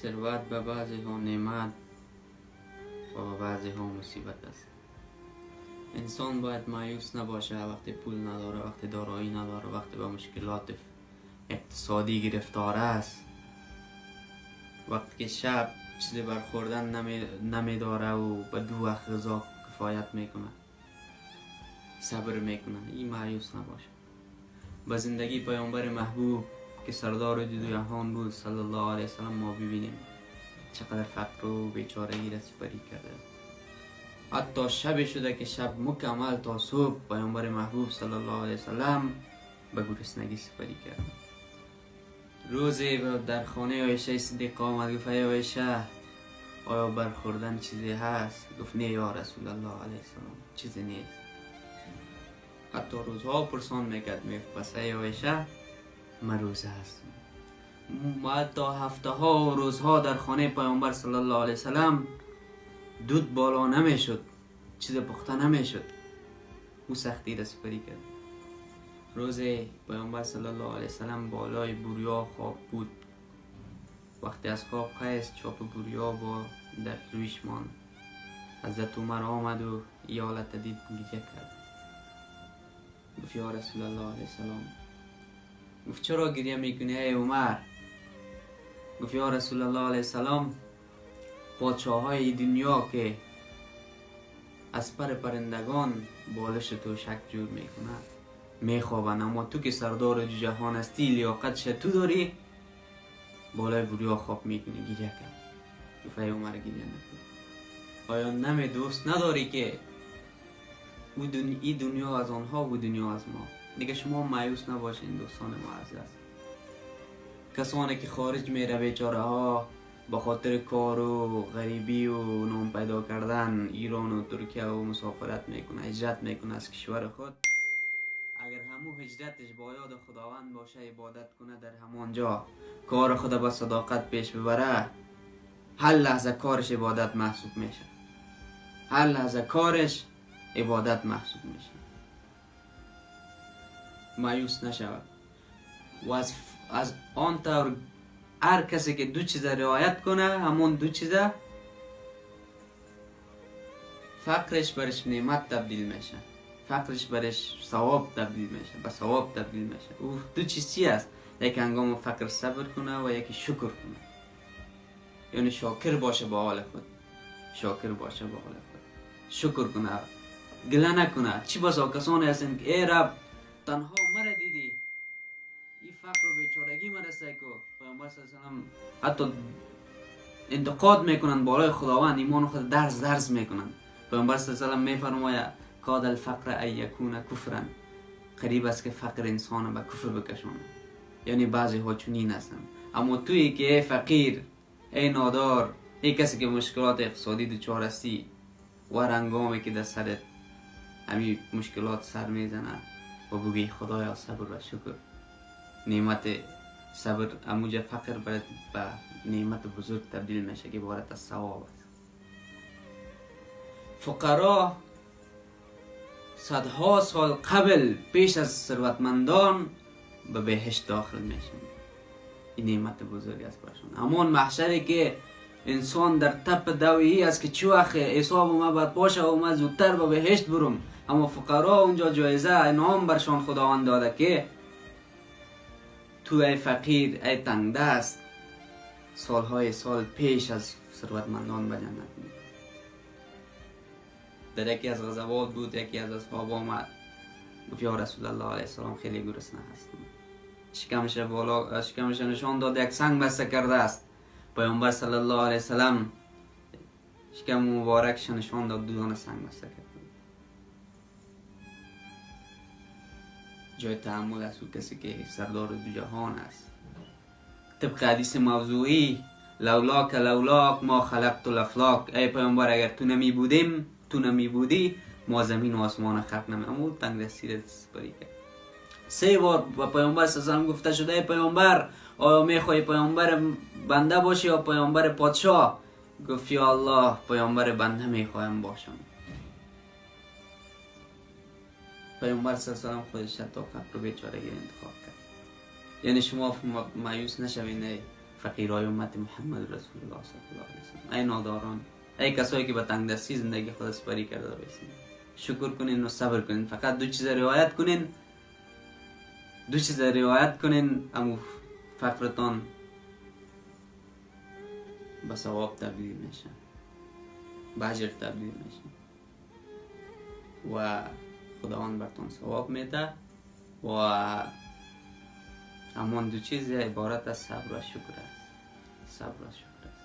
ثروت به بعضی ها نعمت و به بعضی ها مصیبت است. انسان باید مایوس نباشه وقتی پول نداره، وقتی دارایی نداره، وقتی به مشکلات اقتصادی گرفتار است، وقتی که شب چیزی برخوردن نمیداره و به 2 وقت غذا کفایت میکنه، صبر میکنه. این مایوس نباشه. به زندگی پیامبر محبوب که سردار دو جهان بود صلی الله علیه وسلم ما ببینیم چقدر فقر و بیچارگی را سپری کرده. حتی شب شده که شب مکمل تا صبح پیامبر محبوب صلی الله علیه وسلم به گرسنگی سپری کرده. روزی در خانه عایشه صدیقه آمد، گفت ای عایشه آیا برخوردن چیزی هست؟ گفت نه یا رسول الله علیه السلام، چیزی نیست. حتی روزها پرسان میکرد، میگفت پس ای عایشه من روزه هستم. حتی هفته ها و روزها در خانه پیامبر صلی الله علیه وسلم دود بالا نمیشد، چیز پخته نمیشد. او سختی را سپری کرد. روز پیامبر صلی الله علیه وسلم بالای بوریا خواب بود. وقتی از خواب خیست چاپ بوریا با در رویش ماند. حضرت عمر آمد و ای حالت دید، گریه کرد. گفت یا رسول الله علیه السلام. گفت چرا گریه میکنی ای عمر؟ گفت یا رسول الله علیه السلام، پادشاه های دنیا که از پرندگان بالش تو شک جور میکنه میخوابن، اما تو که سردار جهان هستی لیاقتش تو داری بالای بوریا خواب میکنی. گریه کرد. گفت ای عمر گریه نکن. آیا نمی دوست نداری که این دنیا از آنها و دنیا از ما؟ دیگه شما مایوس نباشین دوستان معزز. کسانی که خارج میره بیچاره ها به خاطر کار و غریبی و نام پیدا کردن ایران و ترکیه و مسافرت میکنه، هجرت میکنه از کشور خود. اگر همو هجرتش با یاد خداوند باشه، عبادت کنه در همانجا، کار خدا با صداقت پیش ببره، هر لحظه کارش عبادت محسوب میشه. هر لحظه کارش عبادت محسوب میشه. مایوس نشود. و از آن طور هر کسی که دو چیز رعایت کنه، همون دو چیز فقرش برش نعمت تبدیل میشه، فقرش برش ثواب تبدیل میشه، به ثواب تبدیل میشه. او دو چیز چی است؟ یکی هنگام فقر صبر کنه و یکی شکر کنه. یعنی شاکر باشه با حال خود، شاکر باشه با حال خود، شکر کنه، گله نکنه. چی بسا کسانی هستن که ای رب تنها مرا دیدی، این فقر و بیچارگی مرا سیکو. پیامبر صلی الله علیه و سلم حتی انتقاد میکنن بالای خداوند، ایمان خود درز میکنن. پیامبر صلی الله علیه و سلم میفرماید کاد الفقر ان یکون کفرا، قریب است که فقر انسان به کفر بکشونه. یعنی بعضی ها چنین هستن. اما تویی که ای فقیر، ای نادار، ای کسی که مشکلات اقتصادی دچار هستی و هنگامی که در سرت همین مشکلات سر میزنه و بگی خدایا صبر و شکر، نعمت صبر اموجه فقر باید به نعمت بزرگ تبدیل میشه که بارت از ثواب است. فقرا صدها سال قبل پیش از ثروتمندان به بهشت داخل میشن. این نعمت بزرگ است برشون. همون محشری که انسان در تپ دویی است که چه وقت حساب ما باید باشه و ما زودتر به بهشت برم، اما فقرا اونجا جایزه انعام برشان خداوند داده که تو ای فقیر، ای تنگ دست، سالهای سال پیش از ثروتمندان به جنت می. در یکی از غزوات بود، یکی از اصحاب آمد گفت یا رسول الله علیه السلام خیلی گرسنه هستم. شکمش نشان داد یک سنگ بسته کرده است. پیامبر صلی الله علیه وسلم شکم مبارکش نشان داد، 2 دانه سنگ بسته کرد. جای تحمل است او کسی که سردار دو جهان است. طبق حدیث موضوعی لولاک ما خلقت الافلاک، ای پیامبر اگر تو نمی بودی ما زمین و آسمان خلق نمی. اما تنگ دستی را سپری کرد. 3 بار با پیامبر صلی الله علیه و گفته شده ای پیامبر آیا میخوای پیامبر بنده باشی یا پیامبر پادشاه؟ گفت یا الله پیامبر بنده میخوایم باشم. پیامبر صلی الله علیه و خودش تا فقر و بیچارگی انتخاب کرد. یعنی شما مایوس نشوین. فقیرای امت محمد رسول الله صلی الله علیه وسلم. ای ناداران، ای کسایی که به تنگ دستی زندگی خود سپری کرده باشید، شکر کنین و صبر کنین. فقط دو چیز روایت کنین، امو فقرتان به ثواب تبدیل میشه، به اجر تبدیل میشه و خداوند برتون ثواب میده. و همان دو چیز عبارت از صبر و شکر است. صبر و شکر است.